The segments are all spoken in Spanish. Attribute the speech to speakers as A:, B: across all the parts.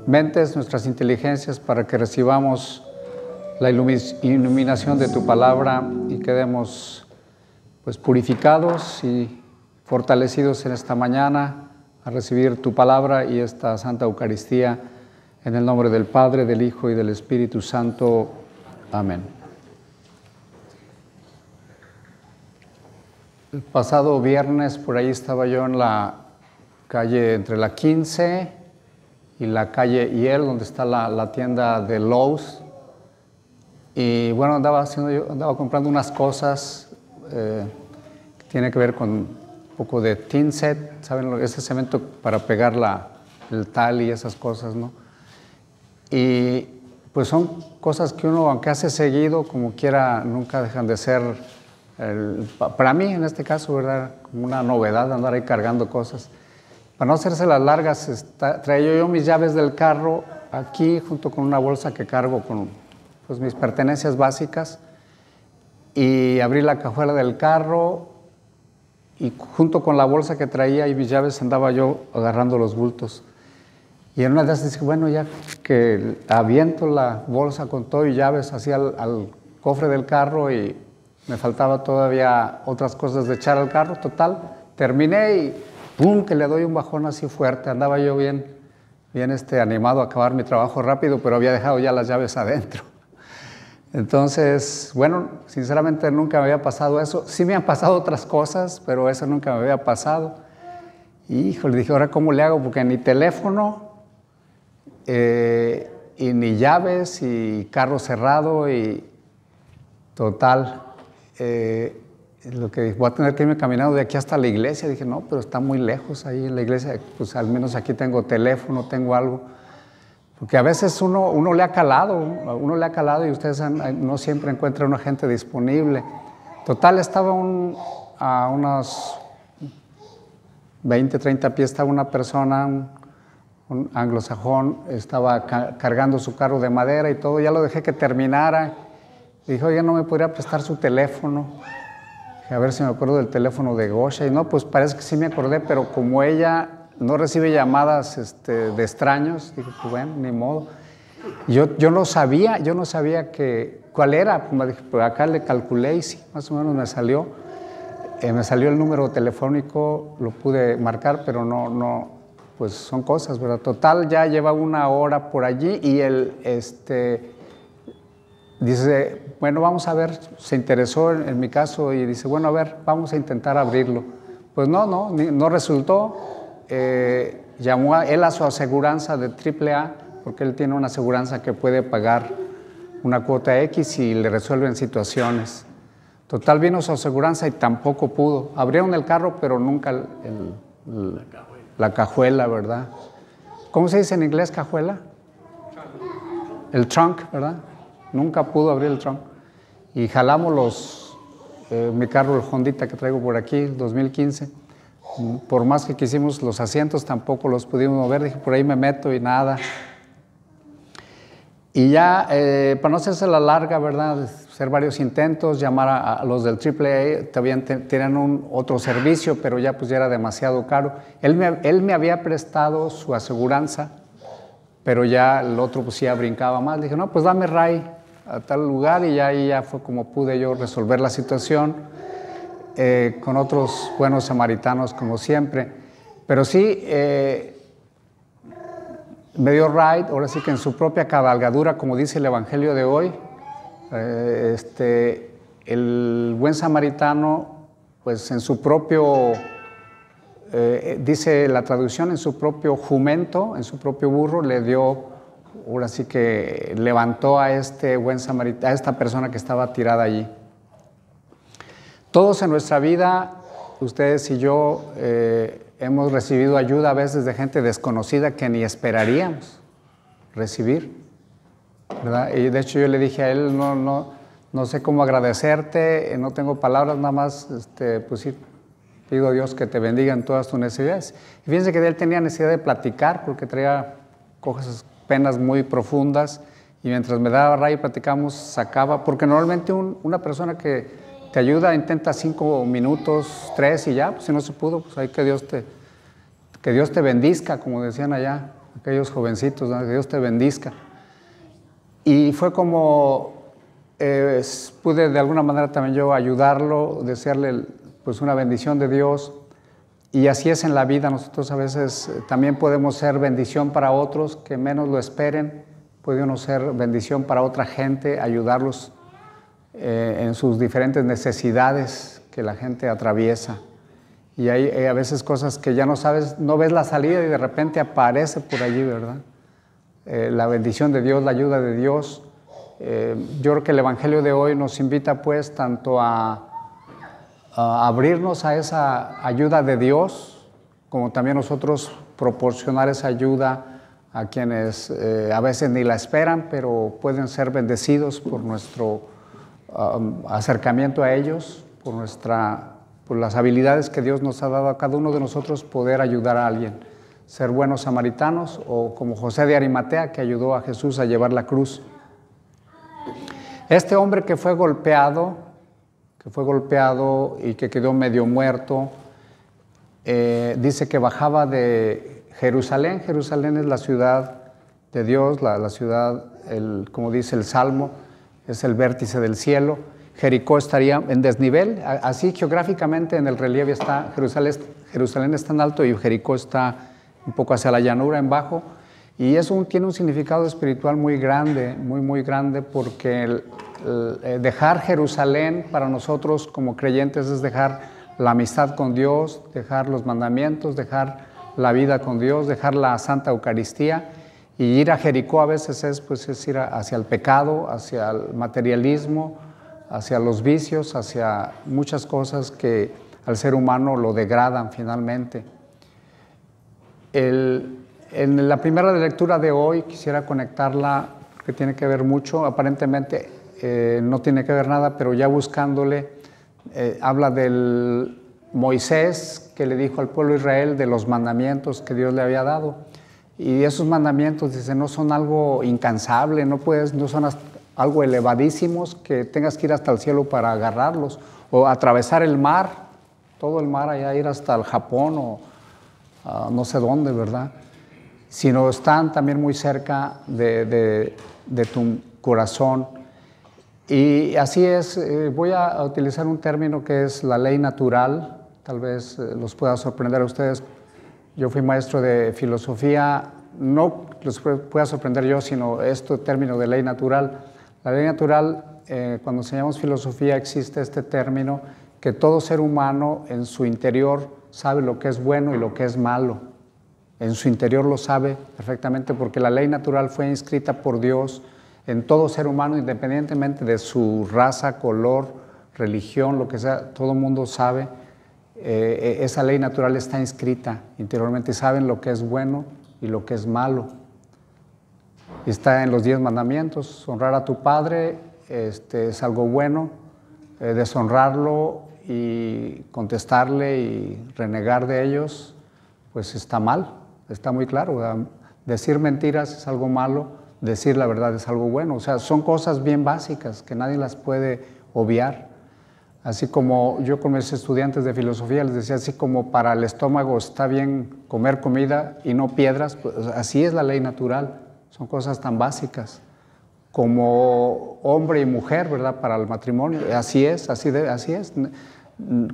A: mentes, nuestras inteligencias, para que recibamos la iluminación de tu palabra y quedemos pues purificados y fortalecidos en esta mañana a recibir tu palabra y esta Santa Eucaristía, en el nombre del Padre, del Hijo y del Espíritu Santo. Amén. El pasado viernes por ahí estaba yo en la calle entre la 15 y la calle Yale, donde está la tienda de Lowe's. Y bueno, andaba comprando unas cosas que tiene que ver con un poco de tin set, ¿saben? Ese cemento para pegar el tal y esas cosas, ¿no? Y pues son cosas que uno, aunque hace seguido, como quiera, nunca dejan de ser, para mí en este caso, ¿verdad?, como una novedad andar ahí cargando cosas. Para no hacerse las largas, traía yo mis llaves del carro aquí junto con una bolsa que cargo con pues, mis pertenencias básicas, y abrí la cajuela del carro y junto con la bolsa que traía y mis llaves andaba yo agarrando los bultos. Y en una de esas dije, bueno, ya que aviento la bolsa con todo y llaves así al cofre del carro, y me faltaba todavía otras cosas de echar al carro. Total, terminé y ¡pum!, que le doy un bajón así fuerte. Andaba yo bien animado a acabar mi trabajo rápido, pero había dejado ya las llaves adentro. Entonces, bueno, sinceramente nunca me había pasado eso. Sí me han pasado otras cosas, pero eso nunca me había pasado. Y híjole, dije, ¿ahora cómo le hago? Porque ni teléfono, y ni llaves, y carro cerrado, y total. Lo que voy a tener que irme caminando de aquí hasta la iglesia. Dije, no, pero está muy lejos ahí en la iglesia, pues al menos aquí tengo teléfono, tengo algo. Porque a veces uno le ha calado y ustedes no siempre encuentran una gente disponible. Total, estaba a unos 20, 30 pies, estaba una persona, un anglosajón, estaba cargando su carro de madera y todo. Ya lo dejé que terminara. Y dijo, oye, ¿no me podría prestar su teléfono? Dije, a ver si me acuerdo del teléfono de Gosha. Y no, pues parece que sí me acordé, pero como ella no recibe llamadas de extraños, dije, pues bueno, ni modo. Yo no sabía cuál era. Pues dije, pues acá le calculé y sí, más o menos me salió. Me salió el número telefónico, lo pude marcar, pero no, pues son cosas, ¿verdad? Total, ya lleva una hora por allí y él dice, bueno, vamos a ver, se interesó en mi caso y dice, bueno, a ver, vamos a intentar abrirlo. Pues no resultó. Llamó él a su aseguranza de AAA, porque él tiene una aseguranza que puede pagar una cuota X y le resuelven situaciones. Total, vino su aseguranza y tampoco pudo. Abrieron el carro, pero nunca la cajuela, ¿verdad? ¿Cómo se dice en inglés cajuela? El trunk, ¿verdad? Nunca pudo abrir el trunk. Y jalamos mi carro, el Hondita que traigo por aquí, el 2015. Por más que quisimos los asientos, tampoco los pudimos mover. Dije, por ahí me meto y nada. Y ya, para no hacerse la larga, ¿verdad?, hacer varios intentos, llamar a los del AAA, todavía tienen otro servicio, pero ya pues ya era demasiado caro. Él me había prestado su aseguranza, pero ya el otro pues ya brincaba más. Dije, no, pues dame ray a tal lugar, y ahí ya fue como pude yo resolver la situación. Con otros buenos samaritanos, como siempre. Pero sí, me dio ride, ahora sí que en su propia cabalgadura, como dice el Evangelio de hoy. El buen samaritano, pues en su propio, dice la traducción, en su propio jumento, en su propio burro, le dio, ahora sí que levantó a este buen samaritano, a esta persona que estaba tirada allí. Todos en nuestra vida, ustedes y yo, hemos recibido ayuda a veces de gente desconocida que ni esperaríamos recibir, ¿verdad? Y de hecho yo le dije a él, no sé cómo agradecerte, no tengo palabras, nada más, pues sí, pido a Dios que te bendiga en todas tus necesidades. Y fíjense que él tenía necesidad de platicar porque traía cosas, penas muy profundas, y mientras me daba ray y platicamos, sacaba, porque normalmente una persona que te ayuda, intenta 5 minutos, 3 y ya, pues si no se pudo, pues ahí que Dios te bendizca, como decían allá aquellos jovencitos, ¿no? Que Dios te bendizca. Y fue como pude de alguna manera también yo ayudarlo, desearle pues una bendición de Dios. Y así es en la vida, nosotros a veces también podemos ser bendición para otros que menos lo esperen, puede uno ser bendición para otra gente, ayudarlos en sus diferentes necesidades que la gente atraviesa. Y hay a veces cosas que ya no sabes, no ves la salida y de repente aparece por allí, ¿verdad? La bendición de Dios, la ayuda de Dios. Yo creo que el Evangelio de hoy nos invita pues tanto a abrirnos a esa ayuda de Dios, como también nosotros proporcionar esa ayuda a quienes a veces ni la esperan, pero pueden ser bendecidos por nuestro acercamiento a ellos, por las habilidades que Dios nos ha dado a cada uno de nosotros, poder ayudar a alguien, ser buenos samaritanos, o como José de Arimatea, que ayudó a Jesús a llevar la cruz. Este hombre que fue golpeado y que quedó medio muerto, dice que bajaba de Jerusalén. Jerusalén es la ciudad de Dios, la ciudad, como dice el Salmo, es el vértice del cielo. Jericó estaría en desnivel, así geográficamente en el relieve está Jerusalén está en alto y Jericó está un poco hacia la llanura en bajo, y eso tiene un significado espiritual muy grande, muy grande, porque dejar Jerusalén para nosotros como creyentes es dejar la amistad con Dios, dejar los mandamientos, dejar la vida con Dios, dejar la Santa Eucaristía. Y ir a Jericó a veces es ir hacia el pecado, hacia el materialismo, hacia los vicios, hacia muchas cosas que al ser humano lo degradan finalmente. En la primera lectura de hoy quisiera conectarla, porque tiene que ver mucho, aparentemente no tiene que ver nada, pero ya buscándole, habla del Moisés que le dijo al pueblo de Israel de los mandamientos que Dios le había dado. Y esos mandamientos, dice, no son algo incansable, no son algo elevadísimos que tengas que ir hasta el cielo para agarrarlos, o atravesar el mar, todo el mar allá, ir hasta el Japón o no sé dónde, ¿verdad? Sino están también muy cerca de tu corazón. Y así es, voy a utilizar un término que es la ley natural, tal vez los pueda sorprender a ustedes. Yo fui maestro de filosofía, no los pueda sorprender yo, sino este término de ley natural. La ley natural, cuando enseñamos filosofía, existe este término que todo ser humano en su interior sabe lo que es bueno y lo que es malo. En su interior lo sabe perfectamente, porque la ley natural fue inscrita por Dios en todo ser humano, independientemente de su raza, color, religión, lo que sea, todo el mundo sabe. Esa ley natural está inscrita interiormente, saben lo que es bueno y lo que es malo. Está en los 10 mandamientos. Honrar a tu padre es algo bueno, deshonrarlo y contestarle y renegar de ellos, pues está mal, está muy claro, ¿verdad? Decir mentiras es algo malo, decir la verdad es algo bueno. O sea, son cosas bien básicas que nadie las puede obviar. Así como yo con mis estudiantes de filosofía les decía, así como para el estómago está bien comer comida y no piedras, pues así es la ley natural, son cosas tan básicas. Como hombre y mujer, ¿verdad? Para el matrimonio, así es.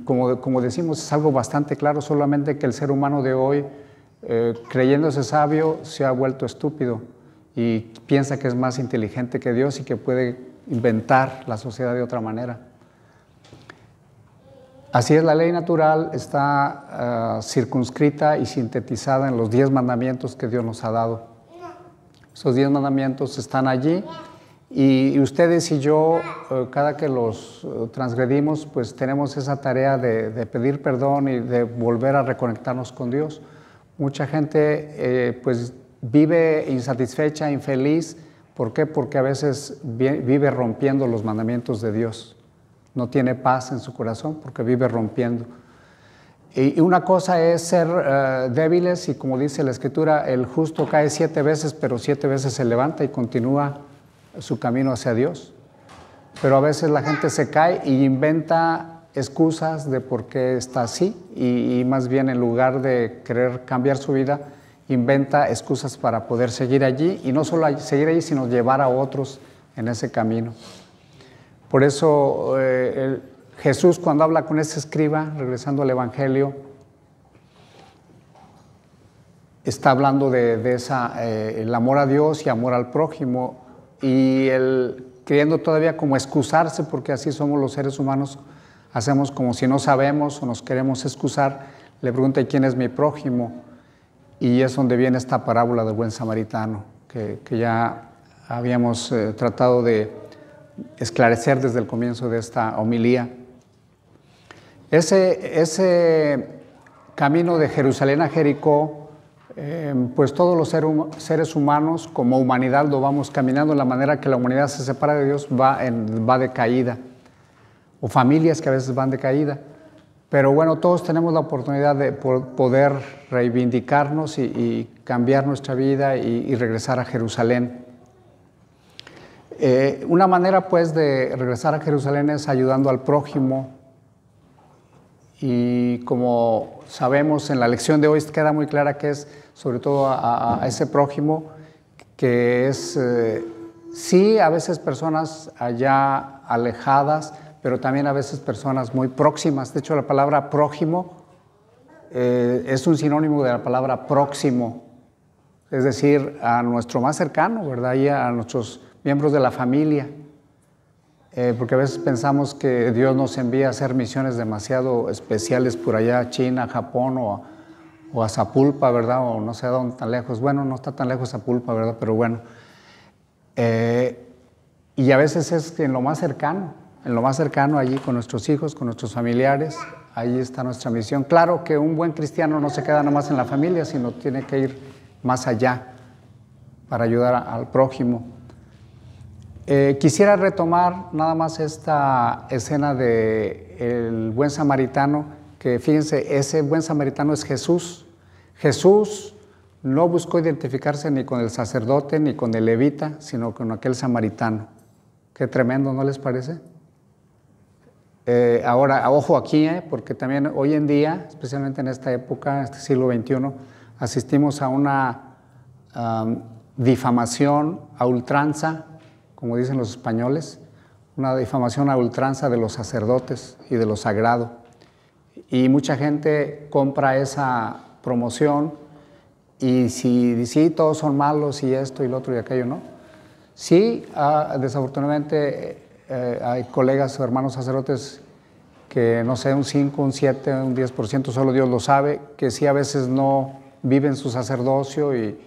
A: Como decimos, es algo bastante claro, solamente que el ser humano de hoy, creyéndose sabio, se ha vuelto estúpido y piensa que es más inteligente que Dios y que puede inventar la sociedad de otra manera. Así es, la ley natural está circunscrita y sintetizada en los 10 mandamientos que Dios nos ha dado. Esos 10 mandamientos están allí y ustedes y yo, cada que los transgredimos, pues tenemos esa tarea de pedir perdón y de volver a reconectarnos con Dios. Mucha gente pues vive insatisfecha, infeliz. ¿Por qué? Porque a veces vive rompiendo los mandamientos de Dios. No tiene paz en su corazón porque vive rompiendo. Y una cosa es ser débiles y, como dice la Escritura, el justo cae 7 veces, pero 7 veces se levanta y continúa su camino hacia Dios. Pero a veces la gente se cae y inventa excusas de por qué está así y más bien en lugar de querer cambiar su vida, inventa excusas para poder seguir allí, y no solo seguir allí, sino llevar a otros en ese camino. Por eso Jesús, cuando habla con ese escriba, regresando al Evangelio, está hablando de el amor a Dios y amor al prójimo, y él queriendo todavía como excusarse, porque así somos los seres humanos, hacemos como si no sabemos o nos queremos excusar, le pregunta: ¿y quién es mi prójimo? Y es donde viene esta parábola del buen samaritano, que ya habíamos tratado de esclarecer desde el comienzo de esta homilía. Ese camino de Jerusalén a Jericó, pues todos los seres humanos como humanidad lo vamos caminando de la manera que la humanidad se separa de Dios, va de caída, o familias que a veces van de caída. Pero bueno, todos tenemos la oportunidad de poder reivindicarnos y cambiar nuestra vida y regresar a Jerusalén. Una manera pues de regresar a Jerusalén es ayudando al prójimo, y como sabemos en la lección de hoy queda muy clara que es sobre todo a ese prójimo, que es sí a veces personas allá alejadas, pero también a veces personas muy próximas. De hecho, la palabra prójimo es un sinónimo de la palabra próximo, es decir, a nuestro más cercano, ¿verdad? Y a nuestros miembros de la familia. Porque a veces pensamos que Dios nos envía a hacer misiones demasiado especiales por allá a China, Japón o a Zapulpa, ¿verdad? O no sé a dónde tan lejos. Bueno, no está tan lejos Zapulpa, ¿verdad? Pero bueno. Y a veces es en lo más cercano, allí con nuestros hijos, con nuestros familiares. Ahí está nuestra misión. Claro que un buen cristiano no se queda nomás en la familia, sino tiene que ir más allá para ayudar al prójimo. Quisiera retomar nada más esta escena del buen samaritano, que fíjense, ese buen samaritano es Jesús. Jesús no buscó identificarse ni con el sacerdote ni con el levita, sino con aquel samaritano. Qué tremendo, ¿no les parece? Ahora, ojo aquí, porque también hoy en día, especialmente en esta época, este siglo XXI, asistimos a una difamación a ultranza, como dicen los españoles, una difamación a ultranza de los sacerdotes y de lo sagrado. Y mucha gente compra esa promoción, y si sí, todos son malos y esto y lo otro y aquello, ¿no? Sí, desafortunadamente hay colegas o hermanos sacerdotes que, no sé, un 5, un 7, un 10%, solo Dios lo sabe, que sí a veces no viven su sacerdocio, y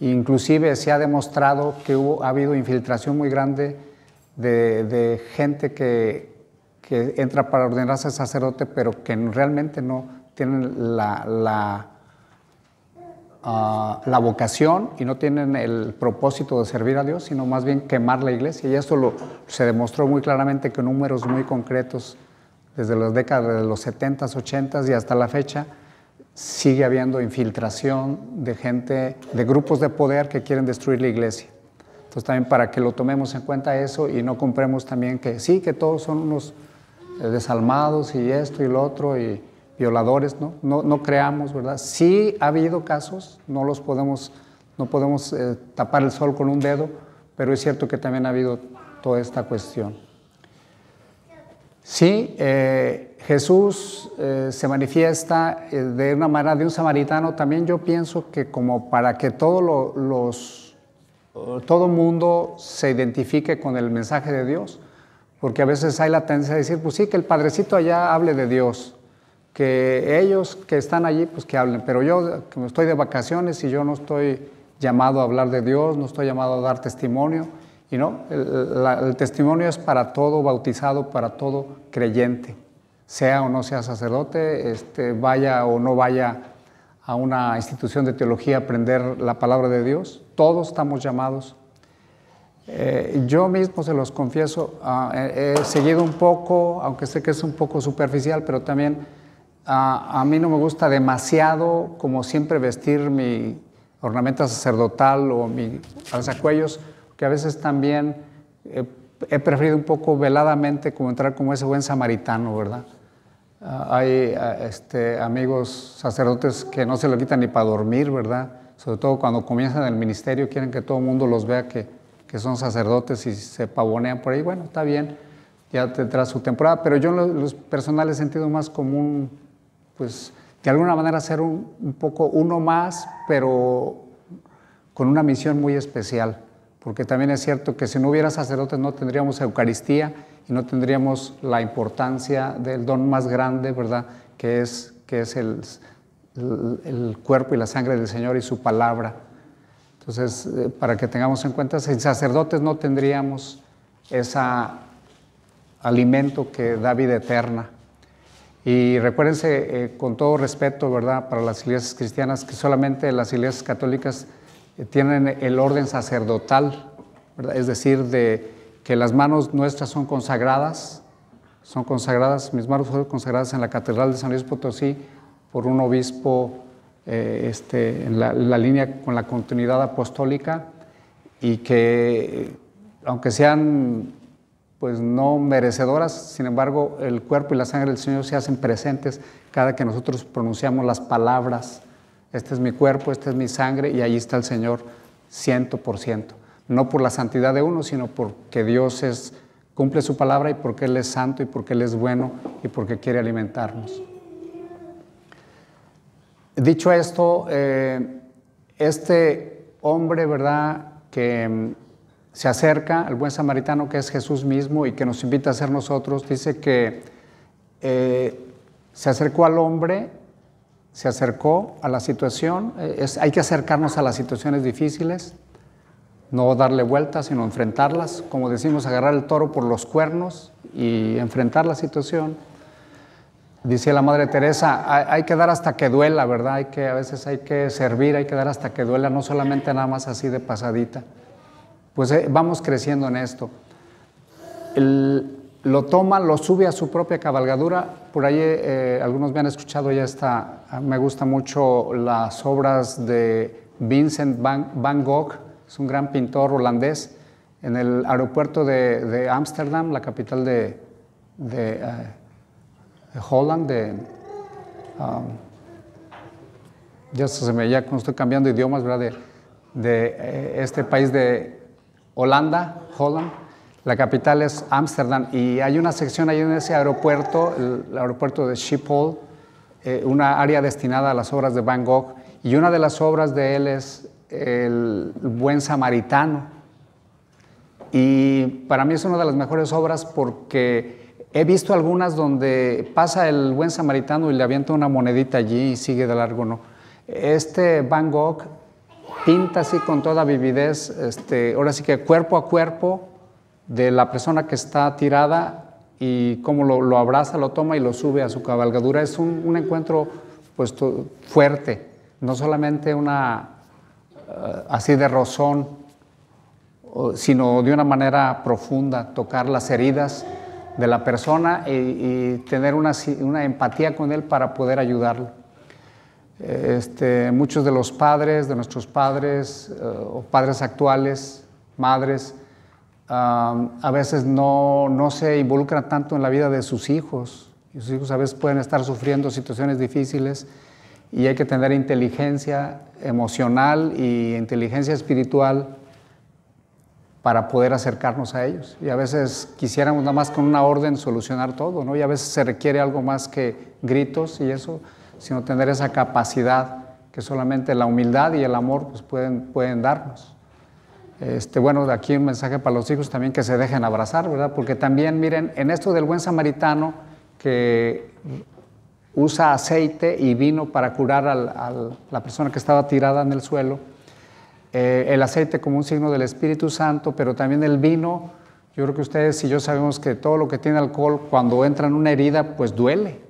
A: inclusive se ha demostrado que ha habido infiltración muy grande de gente que entra para ordenarse sacerdote, pero que realmente no tienen la vocación y no tienen el propósito de servir a Dios, sino más bien quemar la iglesia. Y esto se demostró muy claramente con números muy concretos desde las décadas de los 70s, 80s y hasta la fecha. Sigue habiendo infiltración de gente, de grupos de poder que quieren destruir la iglesia. Entonces también para que lo tomemos en cuenta eso y no compremos también que sí, que todos son unos desalmados y esto y lo otro y violadores, ¿no? No creamos, ¿verdad? Sí ha habido casos, no podemos tapar el sol con un dedo, pero es cierto que también ha habido toda esta cuestión. Sí, Jesús se manifiesta de una manera de un samaritano. También yo pienso que como para que todo mundo se identifique con el mensaje de Dios, porque a veces hay la tendencia de decir, pues sí, que el padrecito allá hable de Dios, que ellos que están allí, pues que hablen, pero yo que estoy de vacaciones y yo no estoy llamado a hablar de Dios, no estoy llamado a dar testimonio. Y no, el testimonio es para todo bautizado, para todo creyente, sea o no sea sacerdote, vaya o no vaya a una institución de teología a aprender la palabra de Dios. Todos estamos llamados. Yo mismo se los confieso, he seguido un poco, aunque sé que es un poco superficial, pero también a mí no me gusta demasiado, como siempre, vestir mi ornamenta sacerdotal o mi alzacuellos, que a veces también he preferido un poco veladamente como entrar como ese buen samaritano, ¿verdad? Hay amigos sacerdotes que no se lo quitan ni para dormir, ¿verdad? sobre todo cuando comienzan el ministerio, quieren que todo el mundo los vea que son sacerdotes y se pavonean por ahí. Bueno, está bien, ya tendrá su temporada, pero yo en lo personal he sentido más como pues, de alguna manera ser un poco uno más, pero con una misión muy especial, porque también es cierto que si no hubiera sacerdotes no tendríamos Eucaristía y no tendríamos la importancia del don más grande, ¿verdad?, que es el cuerpo y la sangre del Señor y su palabra. Entonces, para que tengamos en cuenta, sin sacerdotes no tendríamos ese alimento que da vida eterna. Y recuérdense, con todo respeto, ¿verdad?, para las iglesias cristianas, que solamente las iglesias católicas tienen el orden sacerdotal, ¿verdad? Es decir, de que las manos nuestras son consagradas, mis manos fueron consagradas en la Catedral de San Luis Potosí por un obispo en la línea con la continuidad apostólica, y que aunque sean pues no merecedoras, sin embargo el cuerpo y la sangre del Señor se hacen presentes cada que nosotros pronunciamos las palabras: este es mi cuerpo, esta es mi sangre, y allí está el Señor 100%. No por la santidad de uno, sino porque Dios cumple su palabra, y porque Él es santo, y porque Él es bueno, y porque quiere alimentarnos. Dicho esto, este hombre, ¿verdad?, que se acerca al buen samaritano, que es Jesús mismo y que nos invita a ser nosotros, dice que se acercó al hombre, se acercó a la situación. Hay que acercarnos a las situaciones difíciles, no darle vueltas, sino enfrentarlas. Como decimos, agarrar el toro por los cuernos y enfrentar la situación. Decía la Madre Teresa, hay que dar hasta que duela, ¿verdad? A veces hay que servir, hay que dar hasta que duela, no solamente nada más así de pasadita. Pues vamos creciendo en esto. Lo toma, lo sube a su propia cabalgadura. Por ahí algunos me han escuchado, me gustan mucho las obras de Vincent van Gogh, es un gran pintor holandés. En el aeropuerto de Ámsterdam, la capital de Holland, ya como estoy cambiando idiomas, ¿verdad?, de este país de Holanda, Holland. La capital es Ámsterdam, y hay una sección ahí en ese aeropuerto, el aeropuerto de Schiphol, una área destinada a las obras de Van Gogh, y una de las obras de él es El Buen Samaritano. Y para mí es una de las mejores obras porque he visto algunas donde pasa el buen samaritano y le avienta una monedita allí y sigue de largo, ¿no? Este Van Gogh pinta así con toda vividez, ahora sí que cuerpo a cuerpo de la persona que está tirada, y cómo lo abraza, lo toma y lo sube a su cabalgadura. Es un encuentro pues fuerte, no solamente así de rozón, sino de una manera profunda, tocar las heridas de la persona y tener una empatía con él para poder ayudarlo. Muchos de los padres, de nuestros padres o padres actuales, madres, a veces no se involucran tanto en la vida de sus hijos, y sus hijos a veces pueden estar sufriendo situaciones difíciles, y hay que tener inteligencia emocional y inteligencia espiritual para poder acercarnos a ellos. Y a veces quisiéramos nada más con una orden solucionar todo, ¿no? Y a veces se requiere algo más que gritos y eso, sino tener esa capacidad que solamente la humildad y el amor pues pueden darnos. Bueno, aquí un mensaje para los hijos también, que se dejen abrazar, ¿verdad? Porque también, miren, en esto del buen samaritano, que usa aceite y vino para curar a la persona que estaba tirada en el suelo, el aceite como un signo del Espíritu Santo, pero también el vino. Yo creo que ustedes y yo sabemos que todo lo que tiene alcohol, cuando entra en una herida, pues duele,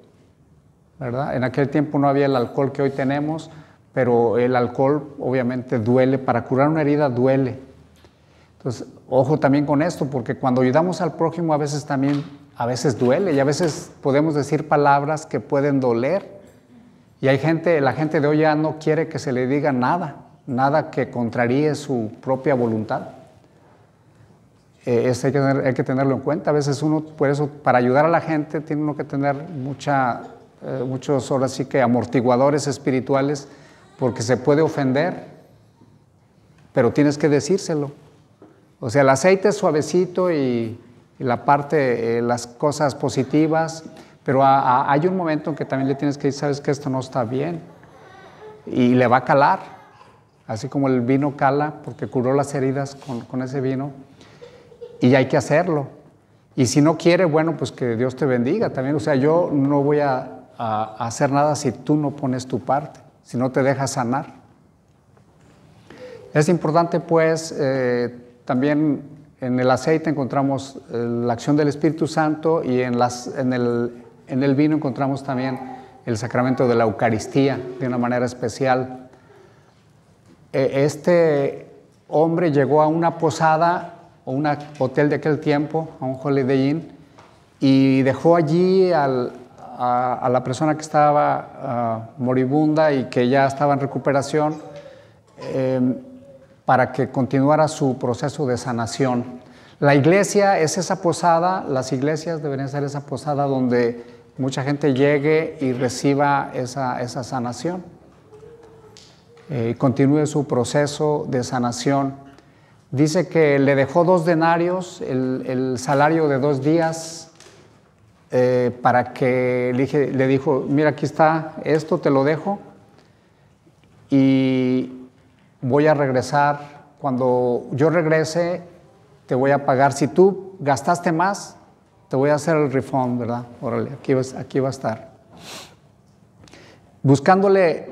A: ¿verdad? En aquel tiempo no había el alcohol que hoy tenemos, pero el alcohol obviamente duele, para curar una herida duele. Entonces, ojo también con esto, porque cuando ayudamos al prójimo a veces duele, y a veces podemos decir palabras que pueden doler, y la gente de hoy ya no quiere que se le diga nada que contraríe su propia voluntad. Hay que tenerlo en cuenta. A veces uno, por eso, para ayudar a la gente, tiene uno que tener muchos, ahora sí que amortiguadores espirituales, porque se puede ofender pero tienes que decírselo. O sea, el aceite es suavecito y la parte, las cosas positivas, pero hay un momento en que también le tienes que decir, sabes que esto no está bien, y le va a calar, así como el vino cala, porque curó las heridas con ese vino, y hay que hacerlo. Y si no quiere, bueno, pues que Dios te bendiga también. O sea, yo no voy a hacer nada si tú no pones tu parte, si no te dejas sanar. Es importante, pues, también en el aceite encontramos la acción del Espíritu Santo, y en el vino encontramos también el sacramento de la Eucaristía de una manera especial. Este hombre llegó a una posada o un hotel de aquel tiempo, a un Holiday Inn, y dejó allí a la persona que estaba moribunda y que ya estaba en recuperación, para que continuara su proceso de sanación. La iglesia es esa posada, las iglesias deberían ser esa posada donde mucha gente llegue y reciba esa sanación, continúe su proceso de sanación. Dice que le dejó 2 denarios, el salario de 2 días, para que le dijo, mira, aquí está, esto te lo dejo y voy a regresar. Cuando yo regrese, te voy a pagar. Si tú gastaste más, te voy a hacer el refund, ¿verdad? Órale, aquí va a estar. Buscándole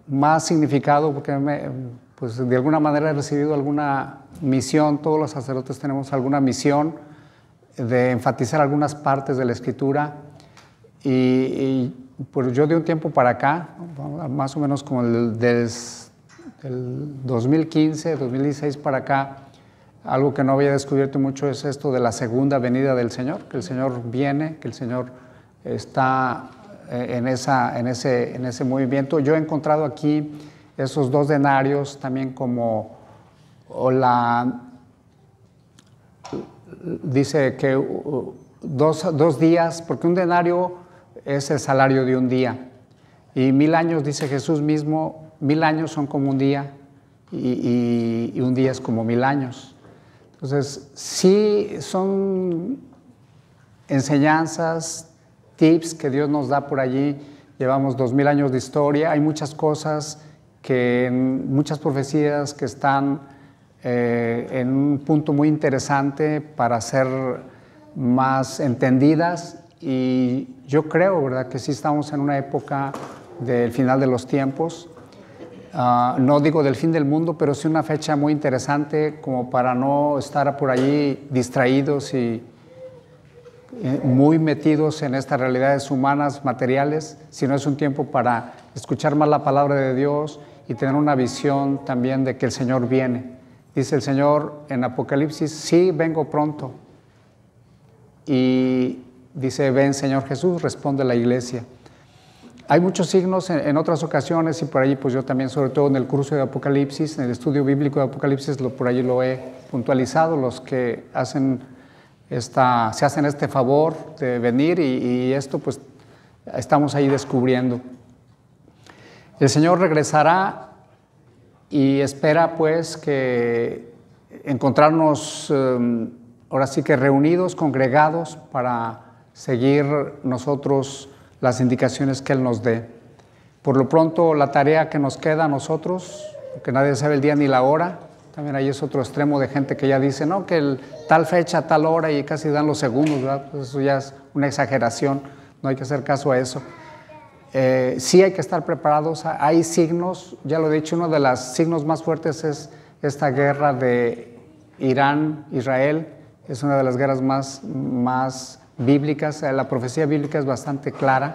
A: más significado, porque pues de alguna manera he recibido alguna misión, todos los sacerdotes tenemos alguna misión de enfatizar algunas partes de la Escritura, y pues yo de un tiempo para acá, más o menos como del 2015, 2016 para acá, algo que no había descubierto mucho es esto de la segunda venida del Señor, que el Señor viene, que el Señor está en ese movimiento. Yo he encontrado aquí esos 2 denarios también como, dice que 2 días, porque un denario es el salario de un día, y 1000 años, dice Jesús mismo, 1000 años son como un día, y un día es como 1000 años. Entonces, sí son enseñanzas, tips que Dios nos da por allí. Llevamos 2000 años de historia, hay muchas cosas, muchas profecías que están en un punto muy interesante para ser más entendidas, y yo creo, ¿verdad?, que sí estamos en una época del final de los tiempos. No digo del fin del mundo, pero sí una fecha muy interesante como para no estar por allí distraídos y muy metidos en estas realidades humanas, materiales, sino es un tiempo para escuchar más la palabra de Dios y tener una visión también de que el Señor viene. Dice el Señor en Apocalipsis, sí, vengo pronto. Y dice, ven Señor Jesús, responde la iglesia. Hay muchos signos en otras ocasiones, y por allí pues yo también, sobre todo en el curso de Apocalipsis, en el estudio bíblico de Apocalipsis, por allí lo he puntualizado, los que se hacen este favor de venir, y esto pues estamos ahí descubriendo. El Señor regresará y espera pues que encontrarnos ahora sí que reunidos, congregados, para seguir nosotros las indicaciones que Él nos dé. Por lo pronto, la tarea que nos queda a nosotros, que nadie sabe el día ni la hora, también ahí es otro extremo de gente que ya dice, no, que tal fecha, tal hora, y casi dan los segundos, ¿verdad? Pues eso ya es una exageración, no hay que hacer caso a eso. Sí hay que estar preparados, hay signos, ya lo he dicho, uno de los signos más fuertes es esta guerra de Irán-Israel, es una de las guerras más bíblicas, la profecía bíblica es bastante clara.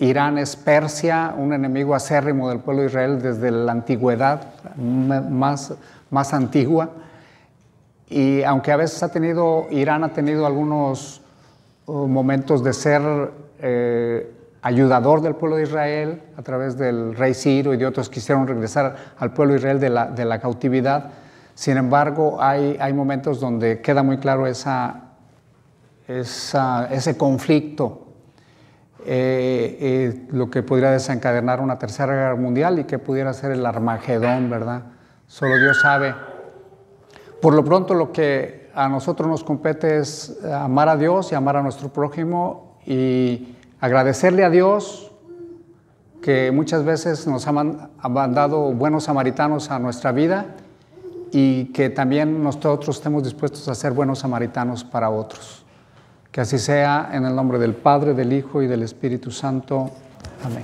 A: Irán es Persia, un enemigo acérrimo del pueblo de Israel desde la antigüedad, más antigua, y aunque a veces Irán ha tenido algunos momentos de ser ayudador del pueblo de Israel a través del rey Ciro y de otros que quisieron regresar al pueblo de Israel de la cautividad. Sin embargo, hay momentos donde queda muy claro ese conflicto. lo que podría desencadenar una tercera guerra mundial y que pudiera ser el Armagedón, ¿verdad? Solo Dios sabe. Por lo pronto, lo que a nosotros nos compete es amar a Dios y amar a nuestro prójimo y agradecerle a Dios que muchas veces nos ha mandado buenos samaritanos a nuestra vida y que también nosotros estemos dispuestos a ser buenos samaritanos para otros. Que así sea, en el nombre del Padre, del Hijo y del Espíritu Santo. Amén.